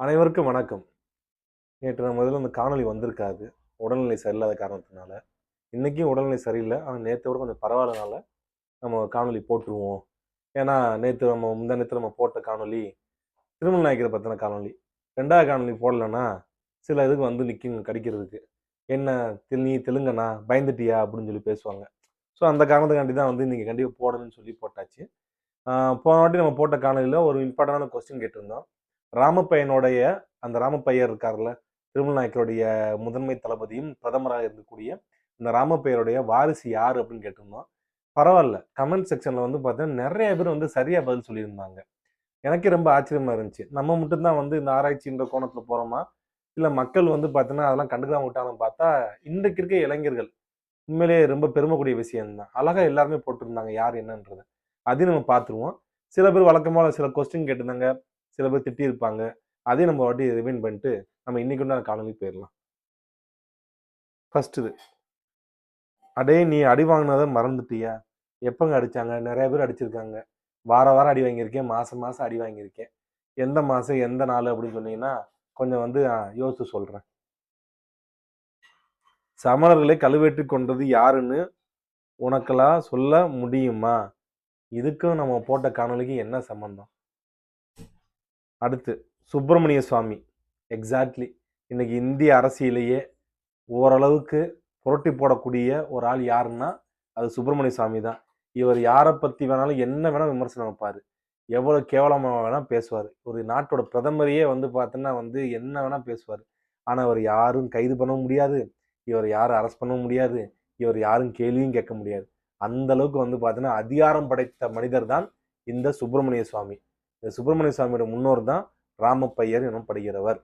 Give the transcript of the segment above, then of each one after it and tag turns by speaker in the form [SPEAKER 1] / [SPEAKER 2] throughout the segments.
[SPEAKER 1] அனைவருக்கும் வணக்கம். நேற்று நம்ம இதில அந்த காணொளி வந்திருக்காது. உடல்நிலை சரியில்லாத காரணத்தினால. இன்னைக்கும் உடல்நிலை சரியில்ல. ஆனா நேத்த விட கொஞ்சம் பரவாயில்லனால, நம்ம காணொளி போட்டுருவோம். ஏன்னா, நேத்து முந்தா நேத்து நம்ம போட்ட காணொளி, திருமல் நாயக்கர பத்தின காணொளி. 2வது காணொளி போடலன்னா, சில இதுக்கு வந்து நிக்குங்க கடிக்கிறதுக்கு. "என்ன நீ தெலுங்கனா? பயந்துட்டியா?" அப்படின்னு சொல்லி பேசுவாங்க. ஸோ அந்த காரணத்துக்காண்டி தான் வந்து இன்னைக்கு கண்டிப்பா போடணும்னு சொல்லி போட்டாச்சு. ஆ போன வாட்டி நம்ம போட்ட காணொளியில ஒரு இம்பார்ட்டன்டான கொஸ்டின் கேட்டிருந்தோம். ராமப்பையனுடைய அந்த ராமப்பையர் இருக்கார்ல, திருமல் நாயக்கருடைய முதன்மை தளபதியும், பிரதமராக இருக்கக்கூடிய இந்த ராமப்பையருடைய வாரிசு யாரு அப்படின்னு கேட்டிருந்தோம். பரவால்ல. கமெண்ட் செக்ஷன்ல வந்து பார்த்தீங்கன்னா, நெறைய பேர் வந்து சரியா பதில் சொல்லியிருந்தாங்க. எனக்கே ரொம்ப ஆச்சரியமா இருந்துச்சு. நம்ம மட்டும் தான் வந்து இந்த ஆராய்ச்சின்ற கோணத்துல போறோமா? இல்ல மக்கள் வந்து பார்த்தீங்கன்னா, அதெல்லாம் கண்டுக்காம விட்டாங்கன்னு பார்த்தா, இன்றைக்கு இருக்க இளைஞர்கள் உண்மையிலேயே ரொம்ப பெருமைக்குரிய விஷயம் தான். அழகா எல்லாருமே போட்டிருந்தாங்க யார் என்னன்றத. அதையும் நம்ம பார்த்துருவோம். சில பேர் வழக்கமா சில கொஸ்டின் கேட்டிருந்தாங்க. சில பேர் திட்டியிருப்பாங்க. அதையும் நம்ம ஒரு வாட்டி ரிவைண்ட் பண்ணிட்டு, நம்ம இன்னைக்கு உண்டான காணொளிக்கு போயிரலாம். ஃபர்ஸ்ட் இது. "அடேய் நீ அடி வாங்குனத மறந்துட்டியா? எப்பங்க அடிச்சாங்க? நெறைய பேர் அடிச்சிருக்காங்க. வாரம் வாரம் அடி வாங்கியிருக்கேன். மாசம் மாசம் அடி வாங்கியிருக்கேன். எந்த மாசம், எந்த நாளு அப்படின்னு சொன்னீங்கன்னா, கொஞ்சம் வந்து யோசிச்சு சொல்றேன். சமணர்களை கழுவேற்றிக் கொன்றது யாருன்னு உனக்கெல்லாம் சொல்ல முடியுமா? இதுக்கும் நம்ம போட்ட காணொளிக்கு என்ன சம்மந்தம்? அடுத்து, சுப்பிரமணிய சுவாமி. எக்ஸாக்ட்லி. இன்னைக்கு இந்திய அரசியலையே ஓரளவுக்கு புரட்டி போடக்கூடிய ஒரு ஆள் யாருன்னா, அது சுப்பிரமணிய சுவாமி தான். இவர் யார பத்தி வேணாலும் என்ன வேணா விமர்சனம் வைப்பாரு. எவ்வளவு கேவலமா வேணா பேசுவாரு. ஒரு நாட்டோட பிரதமரையே வந்து பார்த்தீங்கன்னா வந்து என்ன வேணா பேசுவாரு. ஆனா, அவர யாரும் கைது பண்ணவும் முடியாது. இவர யாரும் அரெஸ்ட் பண்ணவும் முடியாது. இவர் யாரும் கேள்வியும் கேட்க முடியாது. அந்த அளவுக்கு வந்து பார்த்தீங்கன்னா, அதிகாரம் படைத்த மனிதர் தான் இந்த சுப்பிரமணிய சுவாமி. இந்த சுப்பிரமணிய சுவாமியோட முன்னோர் தான் ராமப்பையர் எனப்படுகிறவர்.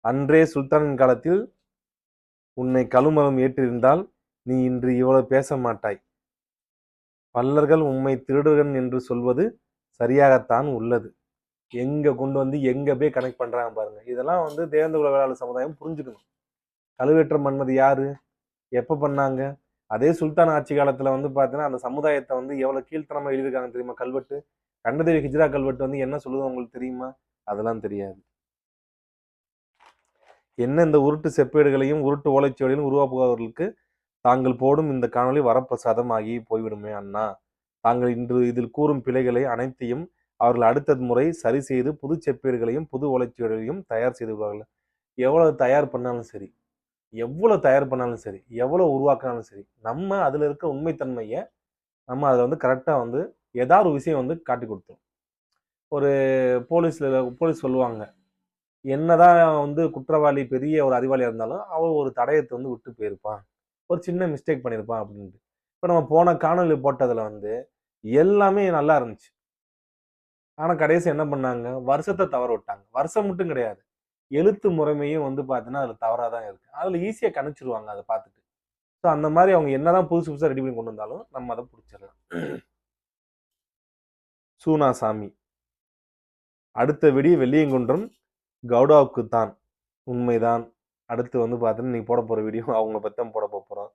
[SPEAKER 1] அன்றே சுல்தானின் காலத்தில் உன்னை கழுமரம் ஏற்றிருந்தால் நீ இன்று இவ்வளவு பேச மாட்டாய். பல்லர்கள் உம்மை திருடர்கள் என்று சொல்வது சரியாகத்தான் உள்ளது. எங்க கொண்டு வந்து எங்க போய் கனெக்ட் பண்றாங்க பாருங்க. இதெல்லாம் வந்து தேவேந்திர வேளாளர் சமுதாயம் புரிஞ்சுக்கணும். கழுவேற்றம் பண்ணது யாரு? எப்ப பண்ணாங்க? அதே சுல்தான் ஆட்சி காலத்துல வந்து பாத்தீங்கன்னா, அந்த சமுதாயத்தை வந்து எவ்வளவு கீழ்த்தனமா எழுதியிருக்காங்க தெரியுமா கல்வெட்டு? கண்டதேவி ஹிஜ்ரா கல்வெட்டு வந்து என்ன சொல்லுது உங்களுக்கு தெரியுமா? அதெல்லாம் தெரியாது. என்ன இந்த உருட்டு செப்பேடுகளையும், உருட்டு ஓலைச்சுவடிகளையும் உருவாக்குபவர்களுக்கு தாங்கள் போடும் இந்த காணொளி வரப்பிரசாதம் ஆகி போய்விடுமே அண்ணா. தாங்கள் இன்று இதில் கூறும் பிழைகளை அனைத்தையும் அவர்கள் அடுத்த முறை சரி செய்து புது செப்பேடுகளையும், புது ஓலைச்சுவடிகளையும் தயார் செய்து விடுவார்கள். எவ்வளவு தயார் பண்ணாலும் சரி, எவ்வளவு தயார் பண்ணாலும் சரி, எவ்வளவு உருவாக்குனாலும் சரி, நம்ம அதுல இருக்க உண்மைத்தன்மைய நம்ம அதுல வந்து கரெக்ட்டா வந்து ஏதாவது ஒரு விஷயம் வந்து காட்டிக் குடுத்துரும். ஒரு போலீஸ் சொல்லுவாங்க. என்னதான் வந்து குற்றவாளி பெரிய ஒரு அறிவாளியா இருந்தாலும், அவன் ஒரு தடயத்த வந்து விட்டு போயிருப்பான். ஒரு சின்ன மிஸ்டேக் பண்ணியிருப்பான் அப்படின்ட்டு. இப்ப நம்ம போன காணொளி போட்டதுல வந்து எல்லாமே நல்லா இருந்துச்சு. ஆனா கடைசியா என்ன பண்ணாங்க? வருஷத்த தவற விட்டாங்க. வருஷம் மட்டும் கிடையாது. எழுத்து முறைமையும் வந்து பார்த்தீங்கன்னா, அதுல தவறா தான் இருக்கு. அதுல ஈஸியா கணிச்சுருவாங்க அத பார்த்துட்டு. ஸோ அந்த மாரி அவங்க என்னதான் புதுசு புதுசா ரெடி பண்ணி கொண்டு வந்தாலும், நம்ம அத புடிச்சிடலாம். சூனா சாமி. அடுத்த வெடி வெள்ளியங்குன்றம் கவுடாவுக்கு தான். உண்மைதான். அடுத்து வந்து பார்த்தீங்கன்னா, இன்னைக்கு போடப் போற வீடியோ அவங்கள பத்தி தான் போட போறோம்.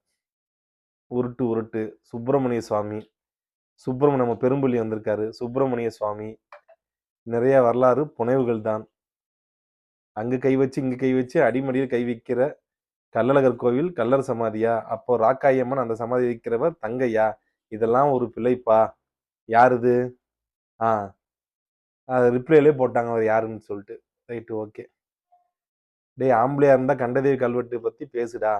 [SPEAKER 1] உருட்டு உருட்டு. சுப்பிரமணிய சுவாமி. நம்ம பெரும்பள்ளி வந்திருக்காரு. சுப்பிரமணிய சுவாமி. நிறைய வரலாறு புனைவுகள் தான். அங்க கை வச்சு, இங்க கை வச்சு அடிமடியில் கை வைக்கிற கள்ளழகர் கோவில் கள்ளர் சமாதியா? அப்போ ராக்காயம்மன் அந்த சமாதி வைக்கிறவர் தங்கையா? இதெல்லாம் ஒரு பிழைப்பா? யார் இது? ஆ ரிப்ளைலயே போட்டாங்க அவர் யாருன்னு சொல்லிட்டு. Right okay. டேய் ஆம்பளையா இருந்தா கண்டதேவி கல்வெட்டு பத்தி பேசுடா.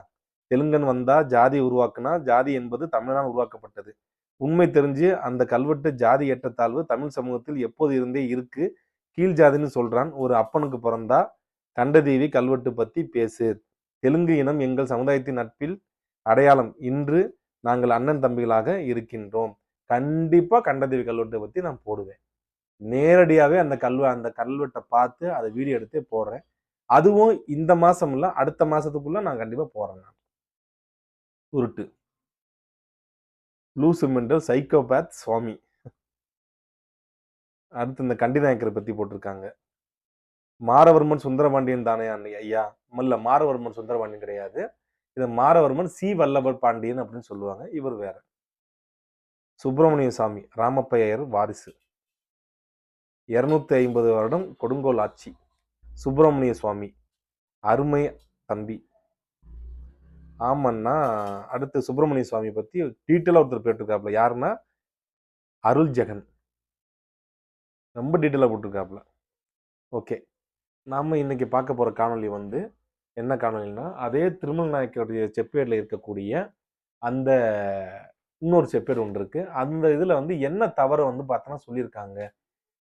[SPEAKER 1] தெலுங்கன் வந்தா ஜாதி உருவாக்குனா, ஜாதி என்பது தமிழனால் உருவாக்கப்பட்டது. உண்மை தெரிஞ்சு அந்த கல்வெட்டு ஜாதி ஏற்றத்தாழ்வு தமிழ் சமூகத்தில் எப்போது இருந்தே இருக்கு. கீழ் ஜாதின்னு சொல்றான். ஒரு அப்பனுக்கு பிறந்தா கண்டதேவி கல்வெட்டு பத்தி பேசு. தெலுங்கு இனம் எங்கள் சமுதாயத்தின் நட்பில் அடையாளம். இன்று நாங்கள் அண்ணன் தம்பிகளாக இருக்கின்றோம். கண்டிப்பா கண்டதேவி கல்வெட்டை பத்தி நான் போடுவேன். நேரடியாவே அந்த கல்வெட்டை பார்த்து அதை வீடியோ எடுத்தே போடுறேன். அதுவும் இந்த மாசம் இல்ல, அடுத்த மாசத்துக்குள்ள நான் கண்டிப்பா போறேன் நான். உருட்டு. லூசு மெண்டல் சைக்கோபாத் சுவாமி. அடுத்து இந்த கண்டிநாயக்கரை பத்தி போட்டிருக்காங்க. மாரவர்மன் சுந்தரபாண்டியன் தானே ஐயா? இல்ல மாரவர்மன் சுந்தரபாண்டியன் கிடையாது. இது மாரவர்மன் சி வல்லபர் பாண்டியன் அப்படின்னு சொல்லுவாங்க. இவர் வேற. சுப்பிரமணிய சாமி ராமப்பையர் வாரிசு. 250 வருடம் கொடுங்கோல் ஆட்சி. சுப்பிரமணிய சுவாமி அருமை தம்பி. ஆமண்ணா. அடுத்து சுப்பிரமணிய சுவாமி பத்தி டீட்டெயிலா ஒருத்தர் போட்டிருக்காப்ல. யாருன்னா அருள் ஜெகன். ரொம்ப டீட்டெயிலா போட்டிருக்காப்ல. ஓகே, நாம இன்னைக்கு பார்க்க போற காணொளி வந்து என்ன காணொலின்னா, அதே திருமல் நாயக்கருடைய செப்பேடுல இருக்கக்கூடிய அந்த இன்னொரு செப்பேடு ஒன்று இருக்கு. அந்த இதுல வந்து என்ன தவறு வந்து பார்த்தோன்னா சொல்லியிருக்காங்க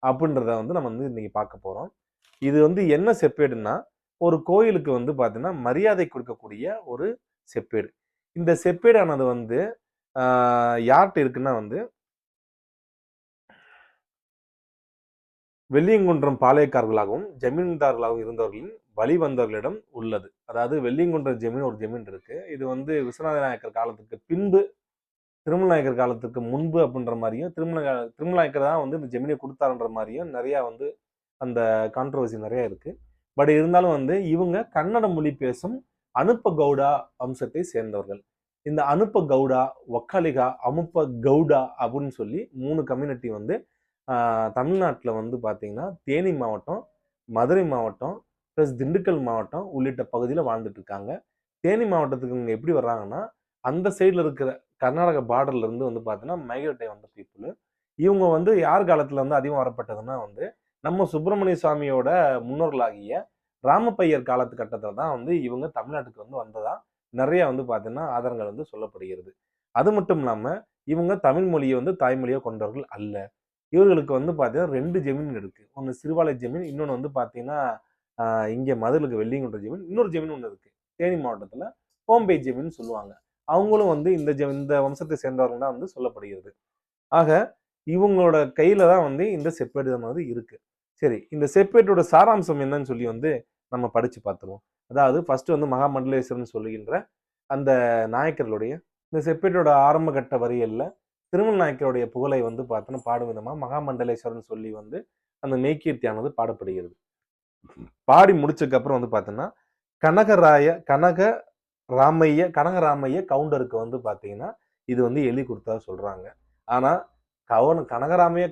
[SPEAKER 1] அப்படின்றத வந்து நம்ம வந்து இன்னைக்கு பார்க்க போறோம். இது வந்து என்ன செப்பேடுன்னா, ஒரு கோயிலுக்கு வந்து பார்த்தீங்கன்னா மரியாதை கொடுக்கக்கூடிய ஒரு செப்பேடு. இந்த செப்பேடானது வந்து யார்கிட்ட இருக்குன்னா வந்து வெள்ளியங்குன்றம் பாளையக்காரர்களாகவும் ஜமீன்தார்களாகவும் இருந்தவர்களின் வழி வந்தவர்களிடம் உள்ளது. அதாவது வெள்ளியங்குன்றம் ஜமீன் ஒரு ஜமீன் இருக்கு. இது வந்து விஸ்வநாத நாயக்கர் காலத்துக்கு பின்பு, திருமல் நாயக்கர் காலத்துக்கு முன்பு அப்படின்ற மாதிரியும், திருமல் நாயக்கர் தான் வந்து இந்த ஜமீனை கொடுத்தாருன்ற மாதிரியும் நிறைய வந்து அந்த கான்ட்ரவர்சி நிறைய இருக்கு. பட் இருந்தாலும் வந்து இவங்க கன்னட மொழி பேசும் அனுப்ப கவுடா வம்சத்தை சேர்ந்தவர்கள். இந்த அனுப்ப கவுடா, ஒக்காலிகா, அமுப்ப கவுடா அப்படின்னு சொல்லி 3 கம்யூனிட்டி வந்து தமிழ்நாட்டில் வந்து பார்த்தீங்கன்னா தேனி மாவட்டம், மதுரை மாவட்டம், ப்ளஸ் திண்டுக்கல் மாவட்டம் உள்ளிட்ட பகுதியில் வாழ்ந்துட்டு இருக்காங்க. தேனி மாவட்டத்துக்கு இவங்க எப்படி வர்றாங்கன்னா, அந்த சைடில் இருக்கிற கர்நாடக பார்டர்ல இருந்து வந்து பார்த்தீங்கன்னா மைக்ரேட்டை வந்த பீப்புள். இவங்க வந்து யார் காலத்தில் வந்து அதிகம் வரப்பட்டதுன்னா வந்து நம்ம சுப்பிரமணிய சுவாமியோட முன்னோர்களாகிய ராமப்பையர் காலத்துக்கட்டத்தில் தான் வந்து இவங்க தமிழ்நாட்டுக்கு வந்து வந்ததா நிறைய வந்து பார்த்தீங்கன்னா ஆதாரங்கள் வந்து சொல்லப்படுகிறது. அது மட்டும் இல்லாமல் இவங்க தமிழ் மொழியை வந்து தாய்மொழியாக கொண்டவர்கள் அல்ல. இவர்களுக்கு வந்து பார்த்தீங்கன்னா 2 ஜமீன் இருக்கு. ஒன்று சிறுவாலை ஜமீன், இன்னொன்று வந்து பார்த்தீங்கன்னா இங்கே மதுரைக்கு வெள்ளியங்குன்ற ஜமீன், இன்னொரு ஜமீன் ஒன்று இருக்கு தேனி மாவட்டத்தில் கோம்பை ஜமீன் சொல்லுவாங்க. அவங்களும் வந்து இந்த வம்சத்தை சேர்ந்தவர்கள் தான் வந்து சொல்லப்படுகிறது. ஆக இவங்களோட கையில தான் வந்து இந்த செப்பேடு மாதிரி இருக்கு. சரி, இந்த செப்பேட்டோட சாராம்சம் என்னன்னு சொல்லி வந்து நம்ம படிச்சு பார்த்துருவோம். அதாவது ஃபர்ஸ்ட் வந்து மகாமண்டலேஸ்வரன் சொல்லுகின்ற அந்த நாயக்கர்களுடைய இந்த செப்பேட்டோட ஆரம்ப கட்ட வரிகள்ல திருமல் நாயக்கருடைய புகழை வந்து பார்த்தோன்னா பாடும் விதமா மகாமண்டலேஸ்வரன் சொல்லி வந்து அந்த மெய்கீர்த்தியானது பாடப்படுகிறது. பாடி முடிச்சதுக்கு அப்புறம் வந்து பார்த்தோன்னா கனகராமைய கவுண்டருக்கு வந்து பார்த்தீங்கன்னா இது வந்து எழுதி கொடுத்தா சொல்றாங்க. ஆனா கனகராமைய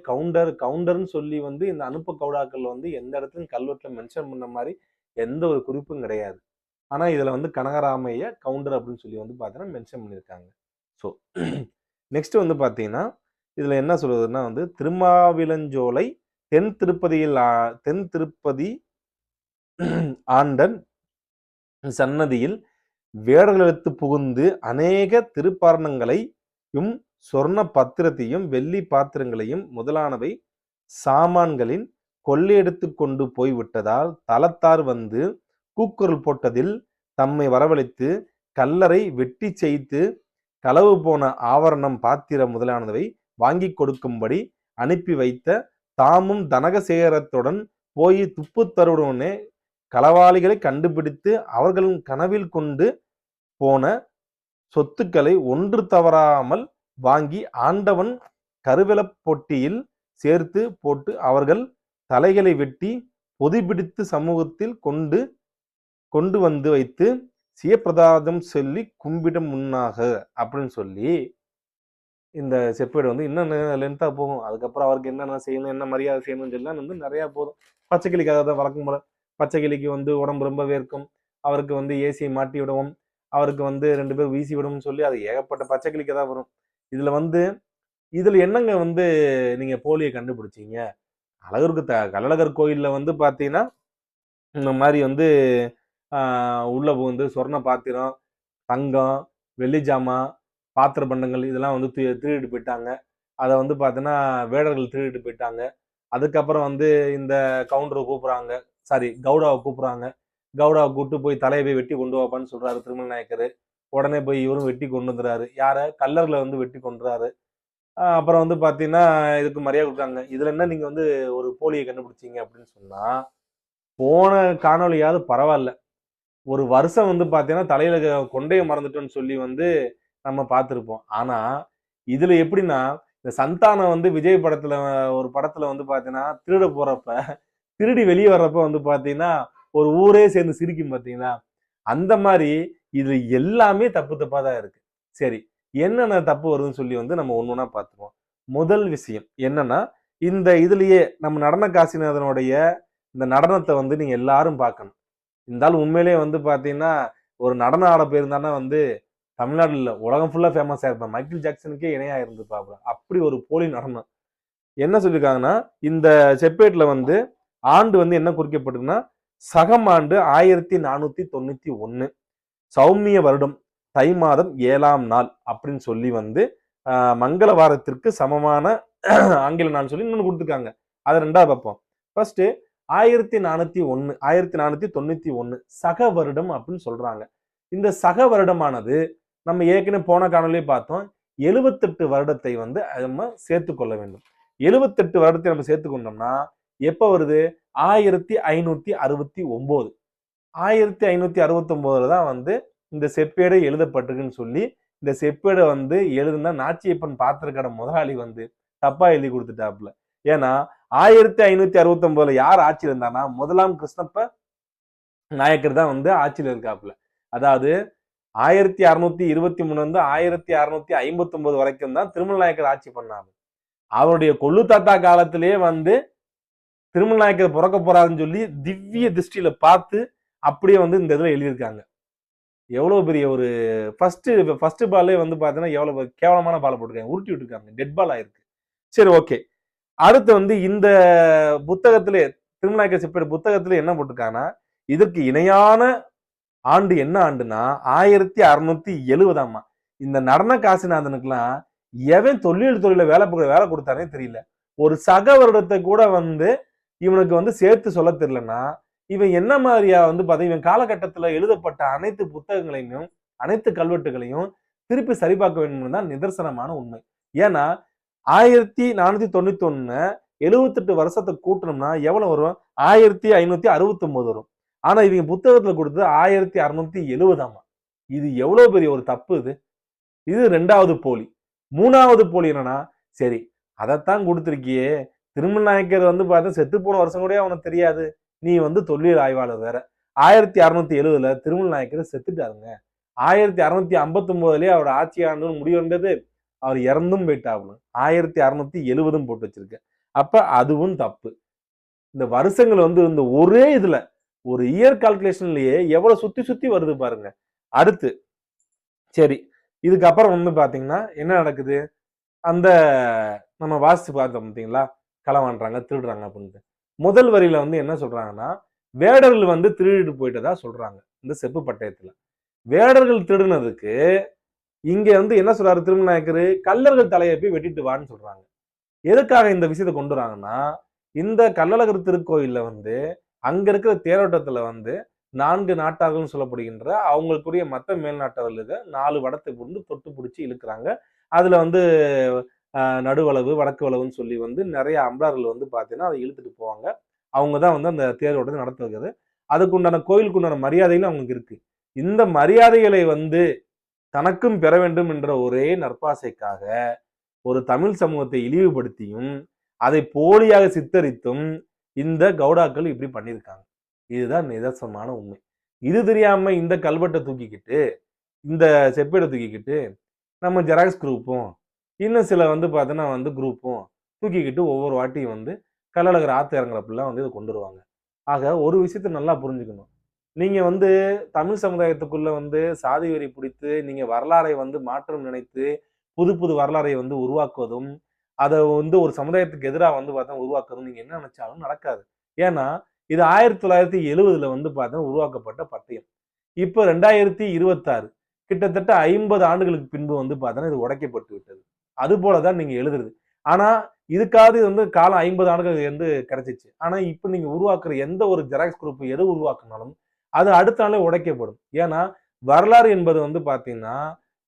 [SPEAKER 1] கவுண்டர்னு சொல்லி வந்து இந்த அனுப்ப கவுடாக்கள் வந்து எந்த இடத்துலையும் கல்வெட்டுல மென்ஷன் பண்ண மாதிரி எந்த ஒரு குறிப்பும் கிடையாது. ஆனா இதுல வந்து கனகராமைய கவுண்டர் அப்படின்னு சொல்லி வந்து பார்த்தீங்கன்னா மென்ஷன் பண்ணியிருக்காங்க. ஸோ நெக்ஸ்ட் வந்து பார்த்தீங்கன்னா இதுல என்ன சொல்றதுன்னா வந்து திருமாவிளஞ்சோலை தென் திருப்பதி ஆண்டன் சன்னதியில் வேடர்கள் எடுத்து புகுந்து அநேக திருப்பாரணங்களையும் சொர்ண பத்திரத்தையும் வெள்ளி பாத்திரங்களையும் முதலானவை சாமான்களின் கொள்ளையெடுத்து கொண்டு போய்விட்டதால் தலத்தார் வந்து கூக்குரல் போட்டதில் தம்மை வரவழைத்து கல்லறை வெட்டி செய்து களவு போன ஆவரணம் பாத்திரம் முதலானவை வாங்கி கொடுக்கும்படி அனுப்பி வைத்த தாமும் தனகசேகரத்துடன் போய் துப்பு தருடனே களவாளிகளை கண்டுபிடித்து அவர்களின் கனவில் கொண்டு போன சொத்துக்களை ஒன்று தவறாமல் வாங்கி ஆண்டவன் கருவிலப் பொட்டியில் சேர்த்து போட்டு அவர்கள் தலைகளை வெட்டி பொதிபிடித்து சமூகத்தில் கொண்டு வந்து வைத்து சிவப்பிரதாதம் சொல்லி கும்பிட முன்னாக அப்படின்னு சொல்லி இந்த செப்பேடு வந்து இன்னும் லென்த்தா போகும். அதுக்கப்புறம் அவருக்கு என்னென்ன செய்யணும், என்ன மரியாதை செய்யணும்னு சொல்லலாம் வந்து நிறைய போதும். பச்சைக்கிளிக்காக தான் வழக்கம் போல பச்சைக்கிளிக்கு வந்து உடம்பு ரொம்ப வேர்க்கும், அவருக்கு வந்து ஏசியை மாட்டி விடவும், அவருக்கு வந்து 2 பேர் வீசி விடவும் சொல்லி அது ஏகப்பட்ட பச்சைக்கிளிக்க தான் வரும். இதுல என்னங்க வந்து நீங்க போலியை கண்டுபிடிச்சீங்க? கள்ளழகர் கோயில்ல வந்து பாத்தீங்கன்னா இந்த மாதிரி வந்து உள்ள வந்து சொர்ண பாத்திரம், தங்கம், வெள்ளி ஜாமா, பாத்திர பண்டங்கள் இதெல்லாம் வந்து திருடிட்டு போயிட்டாங்க. அதை வந்து பார்த்தீங்கன்னா வேடர்கள் திருடிட்டு போயிட்டாங்க. அதுக்கப்புறம் வந்து இந்த கவுண்டரை கூப்பிட்றாங்க, கவுடாவை கூப்பிட்றாங்க. கவுடாவை கூப்பிட்டு போய் தலையை போய் வெட்டி கொண்டு வாப்பான்னு சொல்றாரு திருமல் நாயக்கர். உடனே போய் இவரும் வெட்டி கொண்டு வந்துறாரு. யாரை? கல்லர்களை வந்து வெட்டி கொண்டுறாரு. அப்புறம் வந்து பார்த்தீங்கன்னா இதுக்கு மரியாதை கொடுத்தாங்க. இதுல என்ன நீங்க வந்து ஒரு போலியை கண்டுபிடிச்சீங்க அப்படின்னு சொன்னா, போன காணொலியாவது பரவாயில்ல, ஒரு வருஷம் வந்து பார்த்தீங்கன்னா தலையில கொண்டைய மறந்துட்டோன்னு சொல்லி வந்து நம்ம பார்த்துருப்போம். ஆனா இதுல எப்படின்னா இந்த சந்தானம் வந்து விஜய் படத்துல ஒரு படத்துல வந்து பார்த்தீங்கன்னா திருட போறப்ப திருடி வெளியே வர்றப்ப வந்து பார்த்தீங்கன்னா ஒரு ஊரே சேர்ந்து சிரிக்கும் பார்த்தீங்கன்னா, அந்த மாதிரி இது எல்லாமே தப்பா தான் இருக்கு. சரி, என்னென்ன தப்பு வருதுன்னு சொல்லி வந்து நம்ம ஒன்னொன்னா பார்த்துருவோம். முதல் விஷயம் என்னன்னா, இந்த இதுலயே நம்ம நடன காசிநாதனுடைய இந்த நடனத்தை வந்து நீங்க எல்லாரும் பார்க்கணும். இருந்தாலும் உண்மையிலேயே வந்து பாத்தீங்கன்னா ஒரு நடன ஆட போயிருந்தானா வந்து தமிழ்நாடு இல்ல உலகம் ஃபுல்லா ஃபேமஸ் ஆயிருப்பான். மைக்கேல் ஜாக்சனுக்கே இணையா இருந்துப்பாப்ல. அப்படி ஒரு போலி நடனம். என்ன சொல்லியிருக்காங்கன்னா இந்த செப்பேட்ல வந்து ஆண்டு வந்து என்ன குறிக்கப்பட்டிருக்குன்னா சகம் ஆண்டு 1491 சௌமிய வருடம் தை மாதம் 7ஆம் நாள் அப்படின்னு சொல்லி வந்து மங்களவாரத்திற்கு சமமான ஆங்கில நாள் சொல்லி இன்னொன்று கொடுத்துருக்காங்க. அதை ரெண்டாவது பார்ப்போம். ஃபர்ஸ்ட் 1491 சக வருடம் அப்படின்னு சொல்றாங்க. இந்த சக வருடமானது நம்ம ஏற்கனவே போன காணொலியே பார்த்தோம் 78 வருடத்தை வந்து நம்ம சேர்த்துக்கொள்ள வேண்டும். 78 வருடத்தை நம்ம சேர்த்துக்கொண்டோம்னா எப்ப வருது 1569 1569 தான் வந்து இந்த செப்பேடு எழுதப்பட்டிருக்குன்னு சொல்லி இந்த செப்பேடை வந்து எழுதுனா நாச்சியப்பன் பாத்திரக்கடை முதலாளி வந்து தப்பா எழுதி கொடுத்துட்டாப்புல. ஏன்னா 1569 யார் ஆட்சியில் இருந்தானா முதலாம் கிருஷ்ணப்ப நாயக்கர் தான் வந்து ஆட்சியில் இருக்காப்புல. அதாவது 1623 வந்து 1659 வரைக்கும் தான் திருமல் நாயக்கர் ஆட்சி பண்ணாரு. அவருடைய கொள்ளு தாத்தா காலத்திலேயே வந்து திருமல் நாயக்கர் பிறக்க போறாருன்னு சொல்லி திவ்ய திருஷ்டியில பார்த்து அப்படியே வந்து இந்த இதுல எழுதியிருக்காங்க. எவ்வளவு பெரிய ஒரு ஃபர்ஸ்ட் பாலே வந்து பாத்தீங்கன்னா எவ்வளவு கேவலமான பால் போட்டிருக்காங்க, உருட்டி விட்டுருக்காங்க, டெட் பால் ஆயிருக்கு. சரி, ஓகே. அடுத்து வந்து இந்த புத்தகத்திலே திருமநாயக்கர் செப்பேடு புத்தகத்திலே என்ன போட்டிருக்காங்கன்னா இதற்கு இணையான ஆண்டு என்ன ஆண்டுனா 1670. இந்த நடன காசிநாதனுக்குலாம் எவன் தொழில வேலை கொடுத்தானே தெரியல. ஒரு சக வருடத்தை கூட வந்து இவனுக்கு வந்து சேர்த்து சொல்ல தெரியலன்னா இவன் என்ன மாதிரியா வந்து பார்த்தா இவன் காலகட்டத்துல எழுதப்பட்ட அனைத்து புத்தகங்களையும் அனைத்து கல்வெட்டுகளையும் திருப்பி சரிபார்க்க வேண்டும் தான் நிதர்சனமான உண்மை. ஏன்னா 1491 78 வருஷத்தை கூட்டணும்னா எவ்வளவு வரும் 1569 வரும். ஆனா இவங்க புத்தகத்துல கொடுத்தது 1670. இது எவ்வளவு பெரிய ஒரு தப்பு. இது ரெண்டாவது போலி. மூணாவது போலி என்னன்னா சரி அதைத்தான் கொடுத்திருக்கியே திருமல் நாயக்கர் வந்து பார்த்தா செத்து போன வருஷம் கூட அவனுக்கு தெரியாது, நீ வந்து தொல்லியல் ஆய்வாளர் வேற. 1670 திருமல் நாயக்கர் செத்துட்டாருங்க. 1659 அவரோட ஆட்சி ஆண்டு முடிவுன்றது அவர் இறந்தும் போயிட்டாகணும். 1670 போட்டு வச்சிருக்க. அப்ப அதுவும் தப்பு. இந்த வருஷங்கள் வந்து இந்த ஒரே இதுல ஒரு இயர் கால்குலேஷன்லயே எவ்வளவு சுத்தி சுத்தி வருது பாருங்க. அடுத்து சரி இதுக்கப்புறம் வந்து பாத்தீங்கன்னா என்ன நடக்குது, அந்த நம்ம வாசிச்சு பார்த்தோம் பார்த்தீங்களா, களவாண்டுறாங்க திருடுறாங்க அப்படின்ட்டு. முதல் வரியில வந்து என்ன சொல்றாங்கன்னா வேடர்கள் வந்து திருடிட்டு போயிட்டதா சொல்றாங்க இந்த செப்பு பட்டயத்துல. வேடர்கள் திருடுனதுக்கு இங்க வந்து என்ன சொல்றாரு திருமல் நாயக்கர், கல்லர்கள் தலையை போய் வெட்டிட்டு வான்னு சொல்றாங்க. எதுக்காக இந்த விஷயத்தை கொண்டு வராங்கன்னா இந்த கள்ளழகர் திருக்கோயில்ல வந்து அங்க இருக்கிற தேரோட்டத்துல வந்து 4 நாட்டார்கள் சொல்லப்படுகின்ற அவங்களுக்குரிய மத்த மேல் நாட்டவர்களுக்கு 4 வடத்தை புரிந்து தொட்டு பிடிச்சி இழுக்கிறாங்க. அதுல வந்து நடுவளவு வடக்கு வளவுன்னு சொல்லி வந்து நிறைய அம்பார்கள் வந்து பாத்தீங்கன்னா அதை இழுத்துட்டு போவாங்க. அவங்கதான் வந்து அந்த தேரோட்டத்தை நடத்துகிறது. அதுக்குண்டான கோயிலுக்குண்டான மரியாதைகளும் அவங்களுக்கு இருக்கு. இந்த மரியாதைகளை வந்து தனக்கும் பெற வேண்டும் என்ற ஒரே நற்பாசைக்காக ஒரு தமிழ் சமூகத்தை இழிவுபடுத்தியும் அதை போலியாக சித்தரித்தும் இந்த கவுடாக்கள் இப்படி பண்ணியிருக்காங்க. இதுதான் நிதர்சனமான உண்மை. இது தெரியாம இந்த கல்வெட்டை தூக்கிக்கிட்டு இந்த செப்பேடை தூக்கிக்கிட்டு நம்ம ஜெராக்ஸ் குரூப்பும் இன்னும் சில வந்து பார்த்தோன்னா வந்து குரூப்பும் தூக்கிக்கிட்டு ஒவ்வொரு வாட்டியும் வந்து கள்ளழகர் ஆத்து இறங்குறப்பெல்லாம் வந்து இதை கொண்டு வருவாங்க. ஆக ஒரு விஷயத்த நல்லா புரிஞ்சுக்கணும். நீங்க வந்து தமிழ் சமுதாயத்துக்குள்ள வந்து சாதி வெறி பிடித்து நீங்க வரலாறை வந்து மாற்றம் நினைத்து புது புது வரலாறை வந்து உருவாக்குவதும் அதை வந்து ஒரு சமுதாயத்துக்கு எதிராக வந்து பார்த்தா உருவாக்குறதும் நீங்க என்ன நினைச்சாலும் நடக்காது. ஏன்னா இது 1970 வந்து பார்த்தா உருவாக்கப்பட்ட பட்டயம். இப்போ 2026 கிட்டத்தட்ட 50 ஆண்டுகளுக்கு பின்பு வந்து பார்த்தா இது உடைக்கப்பட்டு விட்டது. அது போலதான் நீங்க எழுதுறது. ஆனா இதுக்காவது வந்து காலம் 50 ஆண்டுகள் வந்து கிடைச்சிச்சு. ஆனா இப்ப நீங்க உருவாக்குற எந்த ஒரு ஜெராக்ஸ் குரூப் எது உருவாக்குனாலும் அது அடுத்த நாளே உடைக்கப்படும். ஏன்னா வரலாறு என்பது வந்து பாத்தீங்கன்னா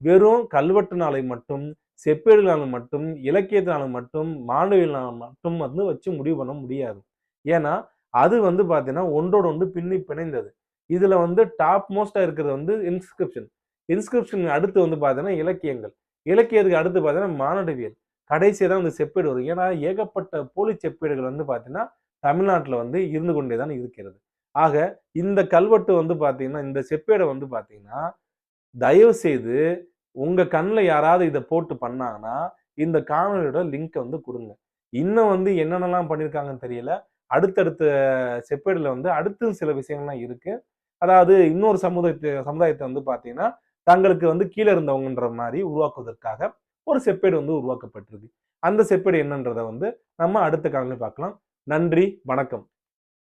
[SPEAKER 1] வெறும் கல்வெட்டுனாலை மட்டும் செப்பேடுகளால் மட்டும் இலக்கியத்தினால மட்டும் மாணவியலால் மட்டும் வந்து வச்சு முடிவு பண்ண முடியாது. ஏன்னா அது வந்து பாத்தீங்கன்னா ஒன்றோடு ஒன்று பின்னி பிணைந்தது. இதுல வந்து டாப் மோஸ்டா இருக்கிறது வந்து இன்ஸ்கிரிப்ஷன் அடுத்து வந்து பாத்தீங்கன்னா இலக்கியங்கள், இலக்கியத்துக்கு அடுத்து பாத்தீங்கன்னா மானுடவியல், கடைசியா தான் வந்து செப்பேடு வரும். ஏன்னா ஏகப்பட்ட போலி செப்பேடுகள் வந்து பாத்தீங்கன்னா தமிழ்நாட்டுல வந்து இருந்து கொண்டேதான் இருக்கிறது. ஆக இந்த கல்வெட்டு வந்து பாத்தீங்கன்னா இந்த செப்பேடை வந்து பாத்தீங்கன்னா தயவு செய்து உங்க கண்ணில் யாராவது இதை போட்டு பண்ணாங்கன்னா இந்த காணொலியோட லிங்க் வந்து கொடுங்க. இன்னும் வந்து என்னென்னலாம் பண்ணியிருக்காங்கன்னு தெரியல. அடுத்தடுத்த செப்பேடுல வந்து அடுத்தும் சில விஷயங்கள்லாம் இருக்கு. அதாவது இன்னொரு சமுதாயத்த வந்து பார்த்தீங்கன்னா, தங்களுக்கு வந்து கீழ இருந்தவங்கன்ற மாரி உருவாக்குவதற்காக ஒரு செப்பேடு வந்து உருவாக்கப்பட்டிருக்கு. அந்த செப்பேடு என்னன்றத வந்து நம்ம அடுத்த காணொளில பார்க்கலாம். நன்றி, வணக்கம்.